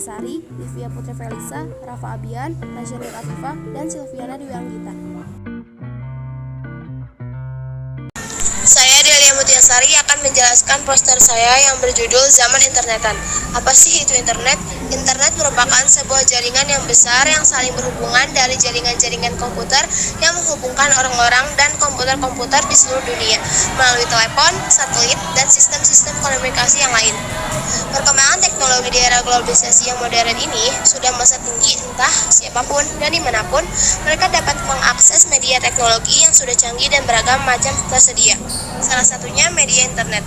Tiasari, Livia Putri Felisa, Rafa Abian, Najani Afifah, dan Silviana Dwi Anggita. Saya Delia Mutiasari akan menjelaskan poster saya yang berjudul Zaman Internetan. Apa sih itu internet? Internet merupakan sebuah jaringan yang besar yang saling berhubungan dari jaringan-jaringan komputer yang menghubungkan orang-orang dan komputer-komputer di seluruh dunia melalui telepon, satelit, dan sistem-sistem komunikasi yang lain. Perkembangan teknologi di era globalisasi yang modern ini sudah masa tinggi entah siapapun dan dimanapun mereka dapat mengakses media teknologi yang sudah canggih dan beragam macam tersedia. Salah satunya media internet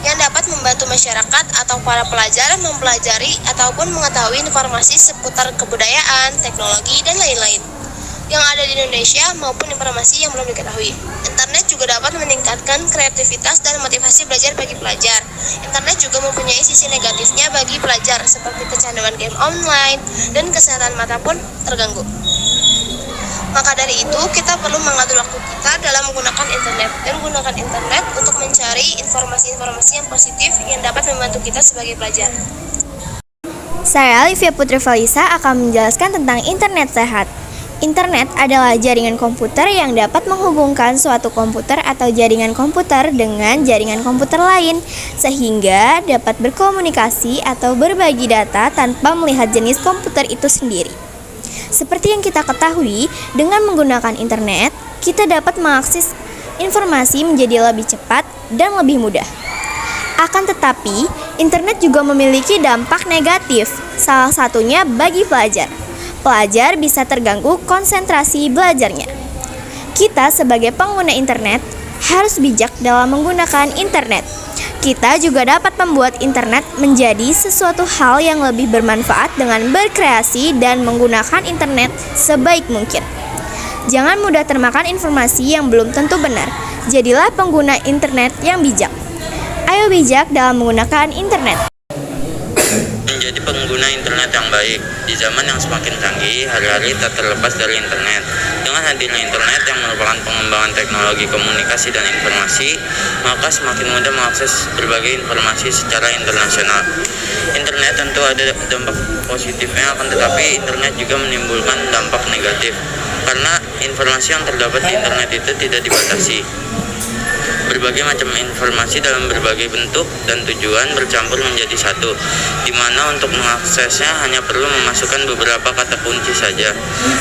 yang dapat membantu masyarakat atau para pelajar mempelajari ataupun mengetahui informasi seputar kebudayaan, teknologi, dan lain-lain yang ada di Indonesia maupun informasi yang belum diketahui. Internet juga dapat meningkatkan kreativitas dan motivasi belajar bagi pelajar. Internet juga mempunyai sisi negatifnya bagi pelajar seperti kecanduan game online dan kesehatan mata pun terganggu. Maka dari itu, kita perlu mengatur waktu kita dalam menggunakan internet dan menggunakan internet untuk mencari informasi-informasi yang positif yang dapat membantu kita sebagai pelajar. Saya Livia Putri Felisa akan menjelaskan tentang internet sehat. Internet adalah jaringan komputer yang dapat menghubungkan suatu komputer atau jaringan komputer dengan jaringan komputer lain, sehingga dapat berkomunikasi atau berbagi data tanpa melihat jenis komputer itu sendiri. Seperti yang kita ketahui, dengan menggunakan internet, kita dapat mengakses informasi menjadi lebih cepat dan lebih mudah. Akan tetapi, internet juga memiliki dampak negatif, salah satunya bagi pelajar. Pelajar bisa terganggu konsentrasi belajarnya. Kita sebagai pengguna internet harus bijak dalam menggunakan internet. Kita juga dapat membuat internet menjadi sesuatu hal yang lebih bermanfaat dengan berkreasi dan menggunakan internet sebaik mungkin. Jangan mudah termakan informasi yang belum tentu benar. Jadilah pengguna internet yang bijak. Ayo bijak dalam menggunakan internet. Menjadi pengguna internet yang baik. Di zaman yang semakin canggih, hari-hari tak terlepas dari internet. Dengan hadirnya internet yang merupakan pengembangan teknologi komunikasi dan informasi, maka semakin mudah mengakses berbagai informasi secara internasional. Internet tentu ada dampak positifnya, akan tetapi internet juga menimbulkan dampak negatif, karena informasi yang terdapat di internet itu tidak dibatasi. Berbagai macam informasi dalam berbagai bentuk dan tujuan bercampur menjadi satu, di mana untuk mengaksesnya hanya perlu memasukkan beberapa kata kunci saja.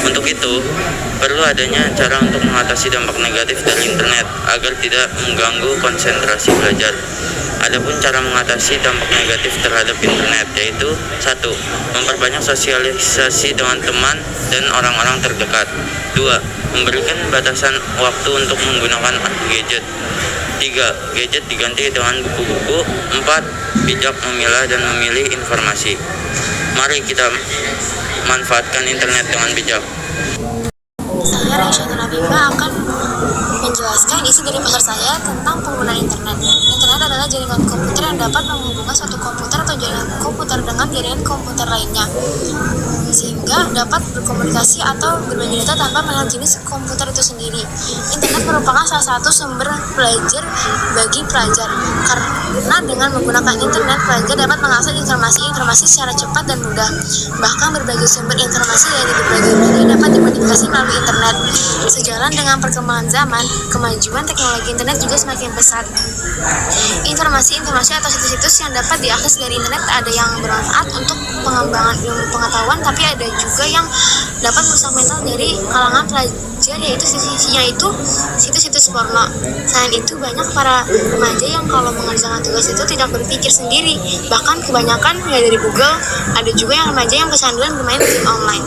Untuk itu, perlu adanya cara untuk mengatasi dampak negatif dari internet agar tidak mengganggu konsentrasi belajar. Adapun cara mengatasi dampak negatif terhadap internet yaitu 1. Memperbanyak sosialisasi dengan teman dan orang-orang terdekat. 2. Memberikan batasan waktu untuk menggunakan gadget. 3. Gadget diganti dengan buku-buku. 4. Bijak memilah dan memilih informasi. Mari kita manfaatkan internet dengan bijak. Saya Raisyah Nabila akan menjelaskan isi dari poster saya tentang penggunaan internet. Internet adalah jaringan komputer yang dapat menghubungkan suatu komputer atau jaringan komputer dengan jaringan komputer lainnya, sehingga dapat berkomunikasi atau berbagi data tanpa melihat jenis komputer itu sendiri. Internet merupakan salah satu sumber belajar bagi pelajar, karena dengan menggunakan internet, pelajar dapat mengakses informasi secara cepat dan mudah. Bahkan berbagai sumber informasi dari berbagai media dapat dimodifikasi melalui internet. Sejalan dengan perkembangan zaman, kemajuan teknologi internet juga semakin pesat. Informasi atau situs-situs yang dapat diakses dari internet ada yang bermanfaat untuk pengembangan ilmu pengetahuan, tapi ada juga yang dapat merusak mental dari kalangan pelajar, yaitu situs-situs porno. Selain itu, banyak para remaja yang kalau mengerjakan tugas itu tidak berpikir sendiri, bahkan kebanyakan dari Google. Ada juga yang remaja yang kecanduan bermain game online.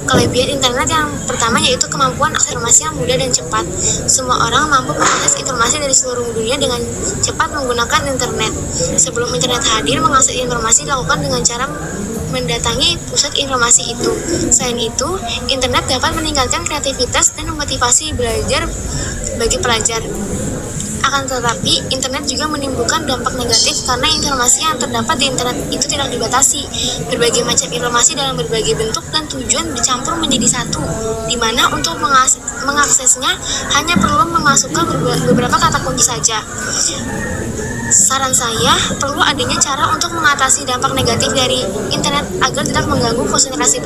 Kelebihan internet yang pertama yaitu kemampuan akses informasi yang mudah dan cepat. Semua orang mampu mengakses informasi dari seluruh dunia dengan cepat menggunakan internet. Sebelum internet hadir, mengakses informasi dilakukan dengan cara mendatangi pusat informasi itu. Selain itu, internet dapat meningkatkan kreativitas dan memotivasi belajar bagi pelajar. Akan tetapi, internet juga menimbulkan dampak negatif karena informasi yang terdapat di internet itu tidak dibatasi. Berbagai macam informasi dalam berbagai bentuk dan tujuan bercampur menjadi satu, di mana untuk mengaksesnya hanya perlu memasukkan beberapa kata kunci saja. Saran saya, perlu adanya cara untuk mengatasi dampak negatif dari internet agar tidak mengganggu konsentrasi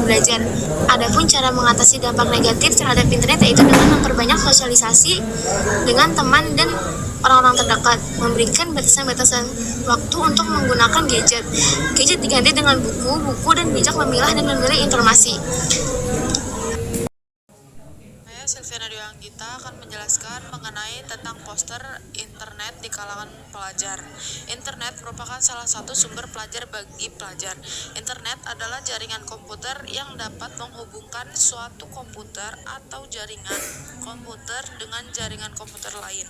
belajar. Adapun cara mengatasi dampak negatif terhadap internet yaitu dengan memperbanyak sosialisasi dengan teman dan orang-orang terdekat, memberikan batasan-batasan waktu untuk menggunakan gadget. Gadget diganti dengan buku, dan bijak memilah dan memilih informasi. Silviana Dwi Anggita akan menjelaskan mengenai tentang poster internet di kalangan pelajar. Internet merupakan salah satu sumber pelajar bagi pelajar. Internet adalah jaringan komputer yang dapat menghubungkan suatu komputer atau jaringan komputer dengan jaringan komputer lain.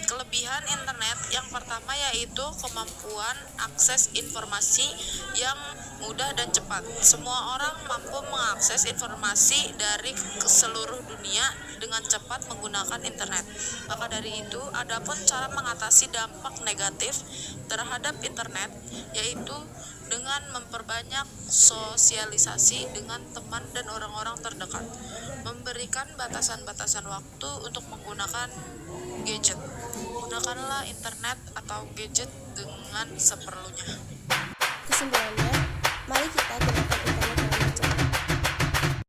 Kelebihan internet yang pertama yaitu kemampuan akses informasi yang mudah dan cepat. Semua orang mampu mengakses informasi dari seluruh dunia dengan cepat menggunakan internet. Maka dari itu, adapun cara mengatasi dampak negatif terhadap internet yaitu dengan memperbanyak sosialisasi dengan teman dan orang-orang terdekat, memberikan batasan-batasan waktu untuk menggunakan gadget. Gunakanlah internet atau gadget dengan seperlunya. Kesimpulannya, mari kita gunakan internet